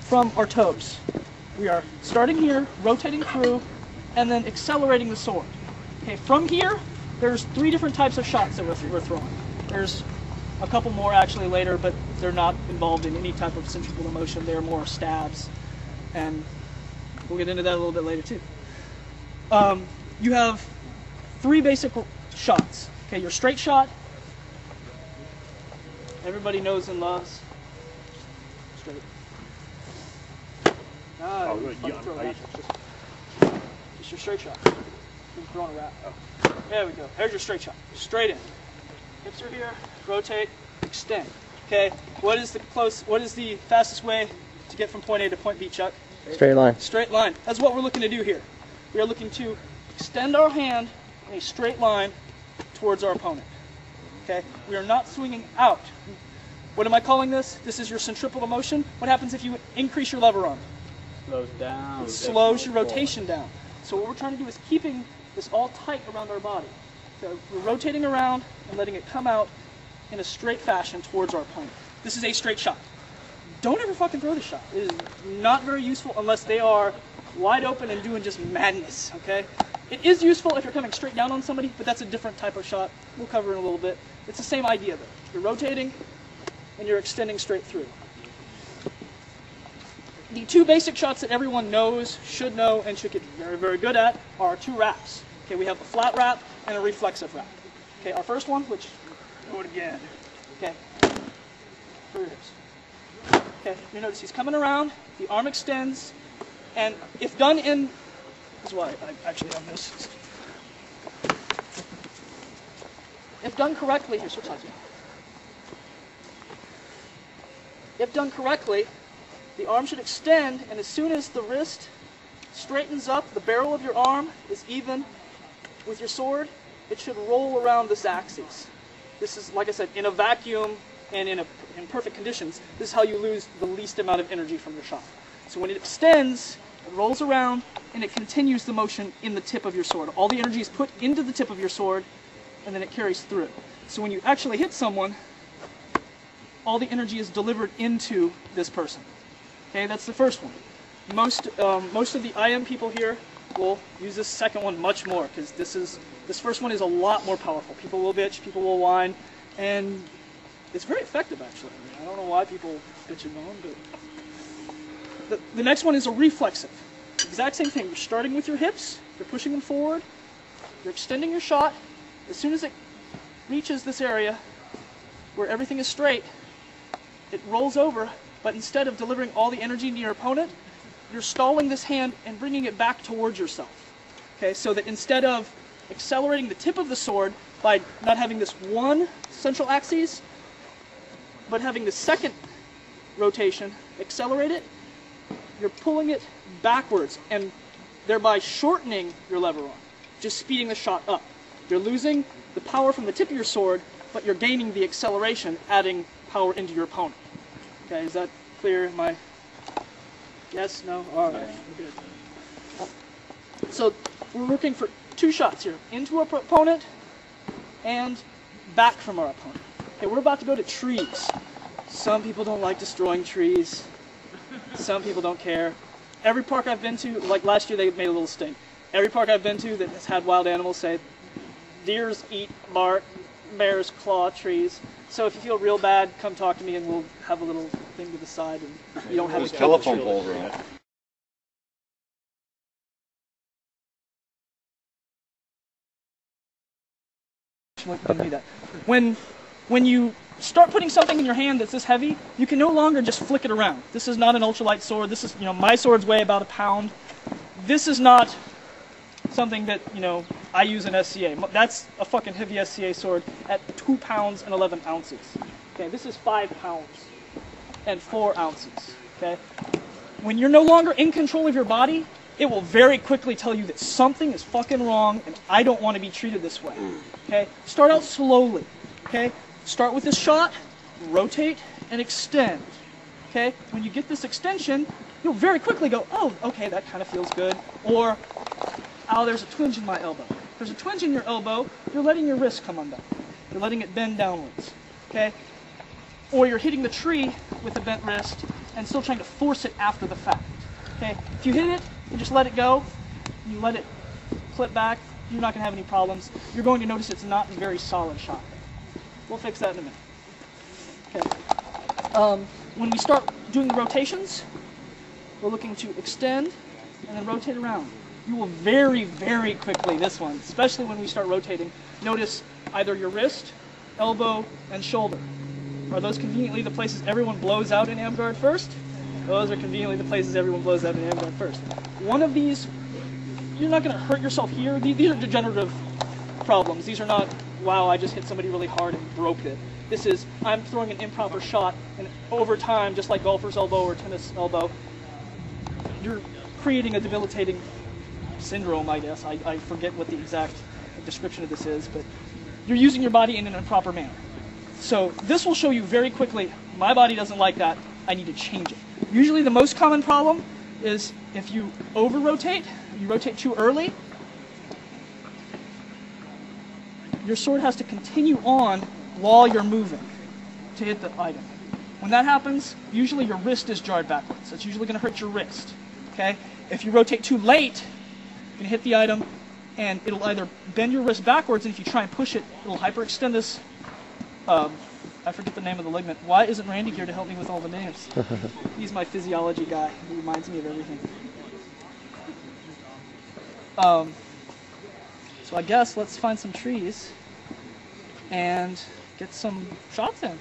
from our toes. We are starting here, rotating through, and then accelerating the sword. Okay, from here, there's 3 different types of shots that we're throwing. There's a couple more actually later, but they're not involved in any type of centrifugal motion. They're more stabs, and we'll get into that a little bit later too. You have 3 basic shots. Okay, your straight shot. Everybody knows and loves. Straight. Just your straight shot. You're throwing a wrap. Oh. There we go. There's your straight shot. Straight in. Hips are here. Rotate. Extend. Okay. What is the fastest way to get from point A to point B, Chuck? Straight line. Straight line. That's what we're looking to do here. We are looking to extend our hand in a straight line towards our opponent. Okay? We are not swinging out. What am I calling this? This is your centripetal motion. What happens if you increase your lever arm? Slows down. It slows your rotation down. So what we're trying to do is keeping this all tight around our body. So we're rotating around and letting it come out in a straight fashion towards our opponent. This is a straight shot. Don't ever fucking throw this shot. It is not very useful unless they are wide open and doing just madness, okay? It is useful if you're coming straight down on somebody, but that's a different type of shot. We'll cover it in a little bit. It's the same idea though. You're rotating and you're extending straight through. The 2 basic shots that everyone knows, should know, and should get very, very good at are 2 wraps. Okay, we have a flat wrap and a reflexive wrap. Okay, our first one, which, do it again. Okay, through your hips. Okay, you notice he's coming around, the arm extends, and if done in, this is why I actually have this. If done correctly, here, switch sides. If done correctly, the arm should extend, and as soon as the wrist straightens up, the barrel of your arm is even with your sword, it should roll around this axis. This is, like I said, in a vacuum and in perfect conditions, this is how you lose the least amount of energy from your shot. So when it extends, it rolls around, and it continues the motion in the tip of your sword. All the energy is put into the tip of your sword, and then it carries through. So when you actually hit someone, all the energy is delivered into this person. Okay, that's the first one. Most of the IM people here will use this second one much more, because this first one is a lot more powerful. People will bitch, people will whine, and it's very effective actually. I don't know why people bitch and moan, but the next one is a reflexive. Exact same thing. You're starting with your hips, you're pushing them forward, you're extending your shot. As soon as it reaches this area where everything is straight, it rolls over, but instead of delivering all the energy to your opponent, you're stalling this hand and bringing it back towards yourself. Okay, so that instead of accelerating the tip of the sword by not having this one central axis, but having the second rotation accelerate it, you're pulling it backwards and thereby shortening your lever arm, just speeding the shot up. You're losing the power from the tip of your sword, but you're gaining the acceleration, adding power into your opponent. Okay, is that clear? Yes? No? All right. Good. So we're looking for 2 shots here. Into our opponent and back from our opponent. Okay, we're about to go to trees. Some people don't like destroying trees. Some people don't care. Every park I've been to, like last year they made a little sting. Every park I've been to that has had wild animals say, deers eat bark, bears claw trees. So if you feel real bad, come talk to me and we'll have a little thing to the side and you don't have to kill the tree. Telephone poles around. Do that. When you start putting something in your hand that's this heavy, you can no longer just flick it around. This is not an ultralight sword. This is, my swords weigh about 1 pound. This is not something that, I use in SCA. That's a fucking heavy SCA sword at 2 pounds and 11 ounces. Okay, this is 5 pounds and 4 ounces. Okay, when you're no longer in control of your body, it will very quickly tell you that something is fucking wrong and I don't want to be treated this way. Okay, start out slowly. Okay, start with this shot, rotate and extend. Okay, when you get this extension, you'll very quickly go, oh, okay, that kind of feels good. Or, oh, there's a twinge in my elbow. If there's a twinge in your elbow, you're letting your wrist come undone. You're letting it bend downwards. Okay, or you're hitting the tree with a bent wrist and still trying to force it after the fact. Okay? If you hit it and just let it go, you let it clip back, you're not going to have any problems. You're going to notice it's not a very solid shot. We'll fix that in a minute. Okay. When we start doing the rotations, we're looking to extend and then rotate around. You will very, very quickly, this one, especially when we start rotating, notice either your wrist, elbow, and shoulder. Are those conveniently the places everyone blows out in am guard first? Those are conveniently the places everyone blows out in am guard first. One of these, you're not going to hurt yourself here. These are degenerative problems. These are not, wow, I just hit somebody really hard and broke it. This is, I'm throwing an improper shot, and over time, just like golfer's elbow or tennis elbow, you're creating a debilitating syndrome, I guess. I forget what the exact description of this is, but you're using your body in an improper manner. So this will show you very quickly, my body doesn't like that, I need to change it. Usually the most common problem is if you over-rotate, you rotate too early, your sword has to continue on while you're moving to hit the item. When that happens, usually your wrist is jarred backwards. That's usually going to hurt your wrist. Okay? If you rotate too late, you're going to hit the item, and it'll either bend your wrist backwards, and if you try and push it, it'll hyperextend this. I forget the name of the ligament. Why isn't Randy here to help me with all the names? He's my physiology guy. He reminds me of everything. So I guess let's find some trees and get some shots in.